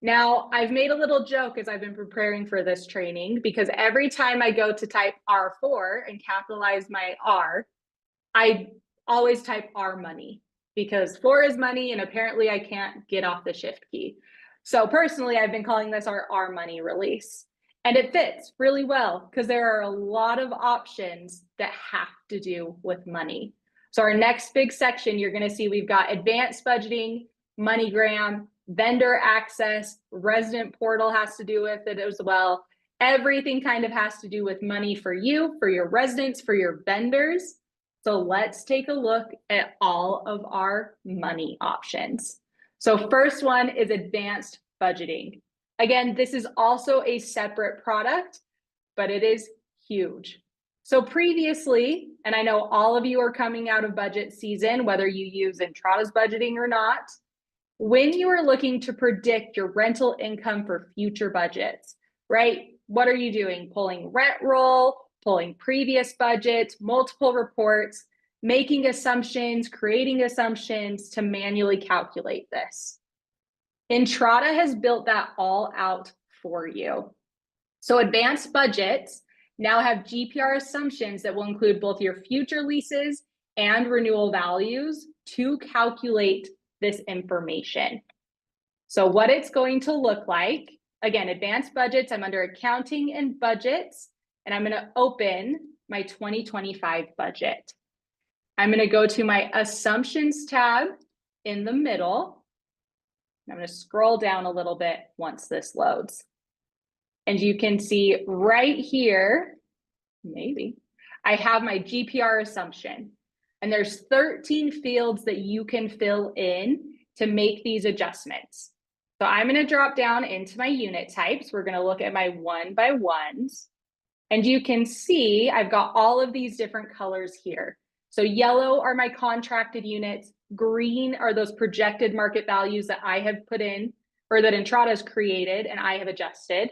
Now, I've made a little joke as I've been preparing for this training because every time I go to type R4 and capitalize my R, I always type R money because 4 is money and apparently I can't get off the shift key. So personally, I've been calling this our R money release. And it fits really well because there are a lot of options that have to do with money. So our next big section, you're going to see we've got advanced budgeting, MoneyGram, vendor access, resident portal has to do with it as well. Everything kind of has to do with money for you, for your residents, for your vendors. So let's take a look at all of our money options. So first one is advanced budgeting. Again, this is also a separate product, but it is huge. So previously, and I know all of you are coming out of budget season, whether you use Entrada's budgeting or not, when you are looking to predict your rental income for future budgets, right? What are you doing? Pulling rent roll, pulling previous budgets, multiple reports, making assumptions, creating assumptions to manually calculate this. Entrada has built that all out for you. So advanced budgets now have GPR assumptions that will include both your future leases and renewal values to calculate this information. So what it's going to look like, again, advanced budgets, I'm under accounting and budgets, and I'm going to open my 2025 budget. I'm going to go to my assumptions tab in the middle. I'm going to scroll down a little bit once this loads. And you can see right here, maybe, I have my GPR assumption. And there's 13 fields that you can fill in to make these adjustments. So I'm going to drop down into my unit types. We're going to look at my 1x1s. And you can see I've got all of these different colors here. So yellow are my contracted units. Green are those projected market values that I have put in or that Entrada's created and I have adjusted.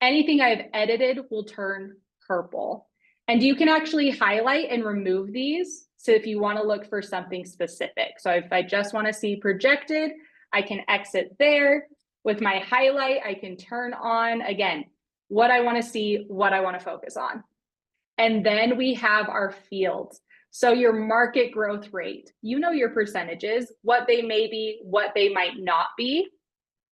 Anything I have edited will turn purple. And you can actually highlight and remove these. So if you want to look for something specific. So if I just want to see projected, I can exit there. With my highlight, I can turn on, again, what I want to see, what I want to focus on. And then we have our fields. So your market growth rate, you know your percentages, what they may be, what they might not be.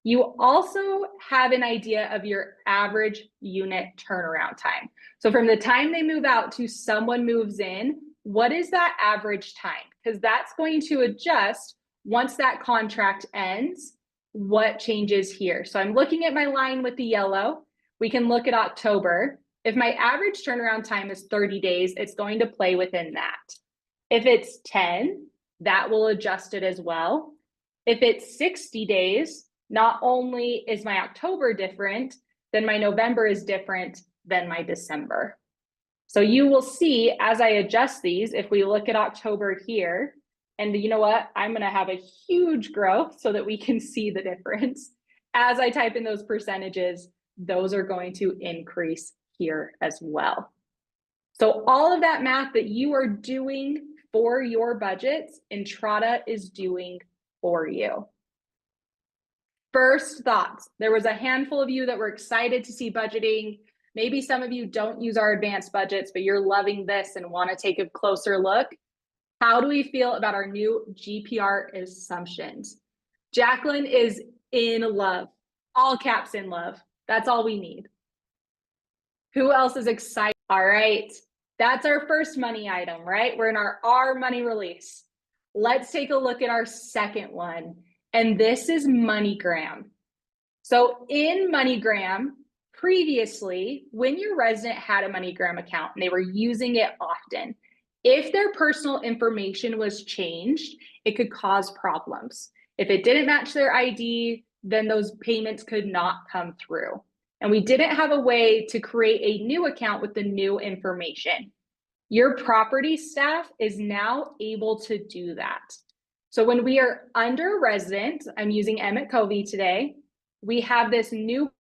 You also have an idea of your average unit turnaround time. So from the time they move out to someone moves in, what is that average time? Because that's going to adjust once that contract ends, what changes here. So I'm looking at my line with the yellow. We can look at October. If my average turnaround time is 30 days, it's going to play within that. If it's 10, that will adjust it as well. If it's 60 days, not only is my October different, then my November is different than my December. So you will see as I adjust these, if we look at October here, and you know what, I'm going to have a huge growth so that we can see the difference. As I type in those percentages, those are going to increase here as well. So all of that math that you are doing for your budgets, Entrada is doing for you. First thoughts. There was a handful of you that were excited to see budgeting. Maybe some of you don't use our advanced budgets, but you're loving this and want to take a closer look. How do we feel about our new GPR assumptions? Jacqueline is in love, all caps in love. That's all we need. Who else is excited? All right, that's our first money item, right? We're in our R money release. Let's take a look at our second one. And this is MoneyGram. So in MoneyGram, previously, when your resident had a MoneyGram account and they were using it often, if their personal information was changed, it could cause problems. If it didn't match their ID, then those payments could not come through. And we didn't have a way to create a new account with the new information. Your property staff is now able to do that. So when we are under resident, I'm using Emmett Covey today, we have this new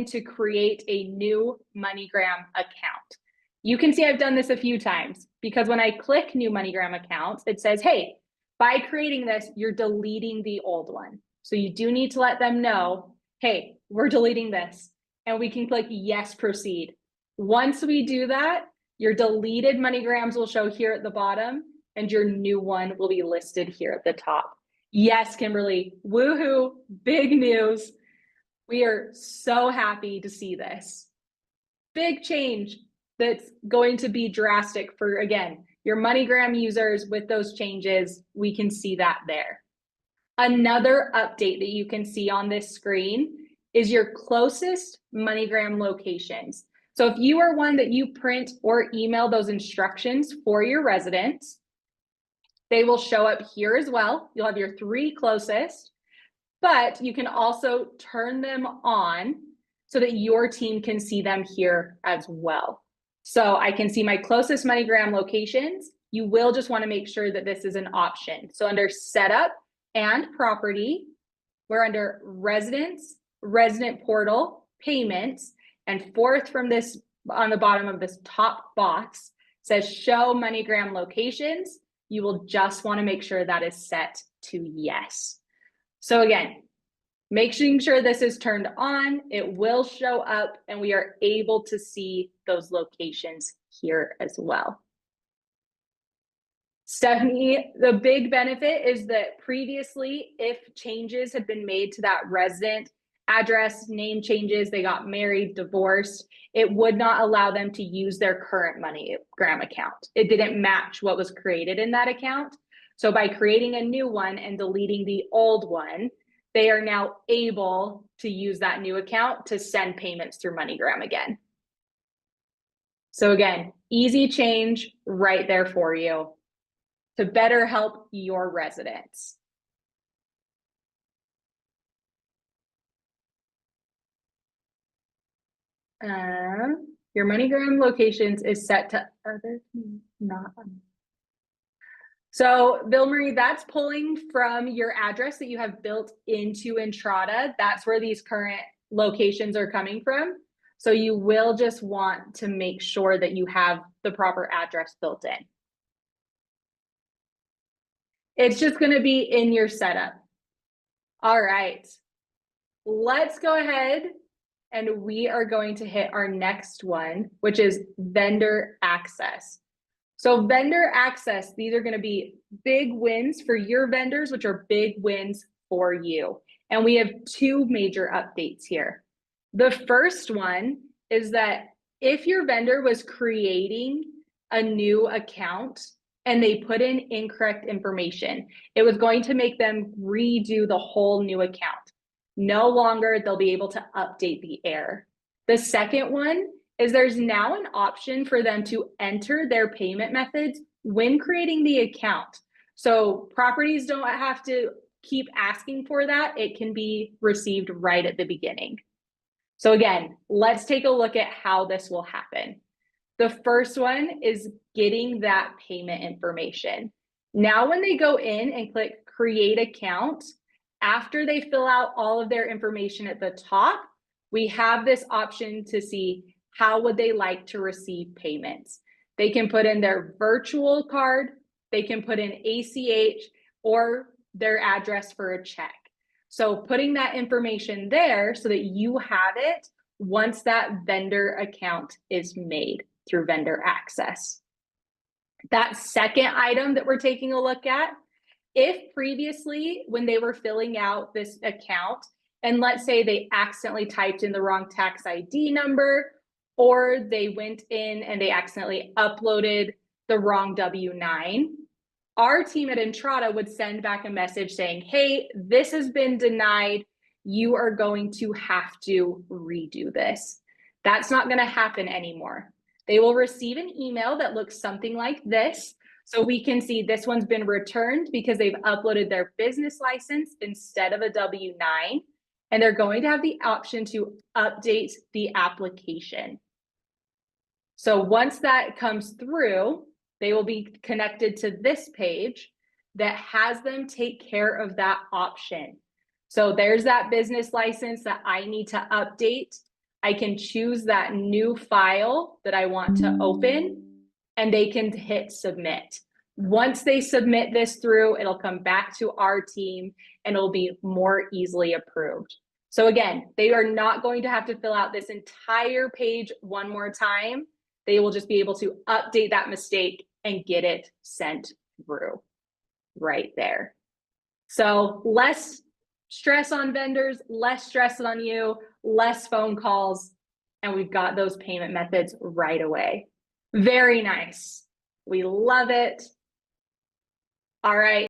to create a new MoneyGram account. You can see I've done this a few times because when I click new MoneyGram accounts, it says, hey, by creating this, you're deleting the old one. So you do need to let them know hey, we're deleting this. And we can click yes, proceed. Once we do that, your deleted MoneyGrams will show here at the bottom and your new one will be listed here at the top. Yes, Kimberly, woohoo, big news. We are so happy to see this. Big change that's going to be drastic for, again, your MoneyGram users. With those changes, we can see that there. Another update that you can see on this screen is your closest MoneyGram locations. So if you are one that you print or email those instructions for your residents, they will show up here as well. You'll have your 3 closest, but you can also turn them on so that your team can see them here as well. So I can see my closest MoneyGram locations. You will just want to make sure that this is an option. So under setup and property, we're under residents, resident portal, payments, and fourth from this on the bottom of this top box says show MoneyGram locations. You will just want to make sure that is set to yes. So again, making sure this is turned on, it will show up and we are able to see those locations here as well. Stephanie, the big benefit is that previously, if changes had been made to that resident, address, name changes, they got married, divorced, it would not allow them to use their current MoneyGram account. It didn't match what was created in that account. So by creating a new one and deleting the old one, they are now able to use that new account to send payments through MoneyGram again. So again, easy change right there for you to better help your residents. Your MoneyGram locations is set to other, not. So Bill Marie, that's pulling from your address that you have built into Entrada. That's where these current locations are coming from. So you will just want to make sure that you have the proper address built in. It's just going to be in your setup. All right, let's go ahead and we are going to hit our next one, which is vendor access. So vendor access, these are going to be big wins for your vendors, which are big wins for you. And we have 2 major updates here. The first one is that if your vendor was creating a new account and they put in incorrect information, it was going to make them redo the whole new account. No longer they'll be able to update the error. The second one is there's now an option for them to enter their payment methods when creating the account. So properties don't have to keep asking for that. It can be received right at the beginning. So again, let's take a look at how this will happen. The first one is getting that payment information. Now, when they go in and click create account, after they fill out all of their information at the top, we have this option to see how would they like to receive payments. They can put in their virtual card, they can put in ACH, or their address for a check. So putting that information there so that you have it once that vendor account is made through vendor access. That second item that we're taking a look at, if previously when they were filling out this account, and let's say they accidentally typed in the wrong tax ID number, or they went in and they accidentally uploaded the wrong W-9, our team at Entrada would send back a message saying, hey, this has been denied. You are going to have to redo this. That's not going to happen anymore. They will receive an email that looks something like this. So we can see this one's been returned because they've uploaded their business license instead of a W-9. And they're going to have the option to update the application. So once that comes through, they will be connected to this page that has them take care of that option. So there's that business license that I need to update. I can choose that new file that I want to open, and they can hit submit. Once they submit this through, it'll come back to our team and it'll be more easily approved. So again, they are not going to have to fill out this entire page one more time. They will just be able to update that mistake and get it sent through right there. So less stress on vendors, less stress on you, less phone calls, and we've got those payment methods right away. Very nice. We love it. All right.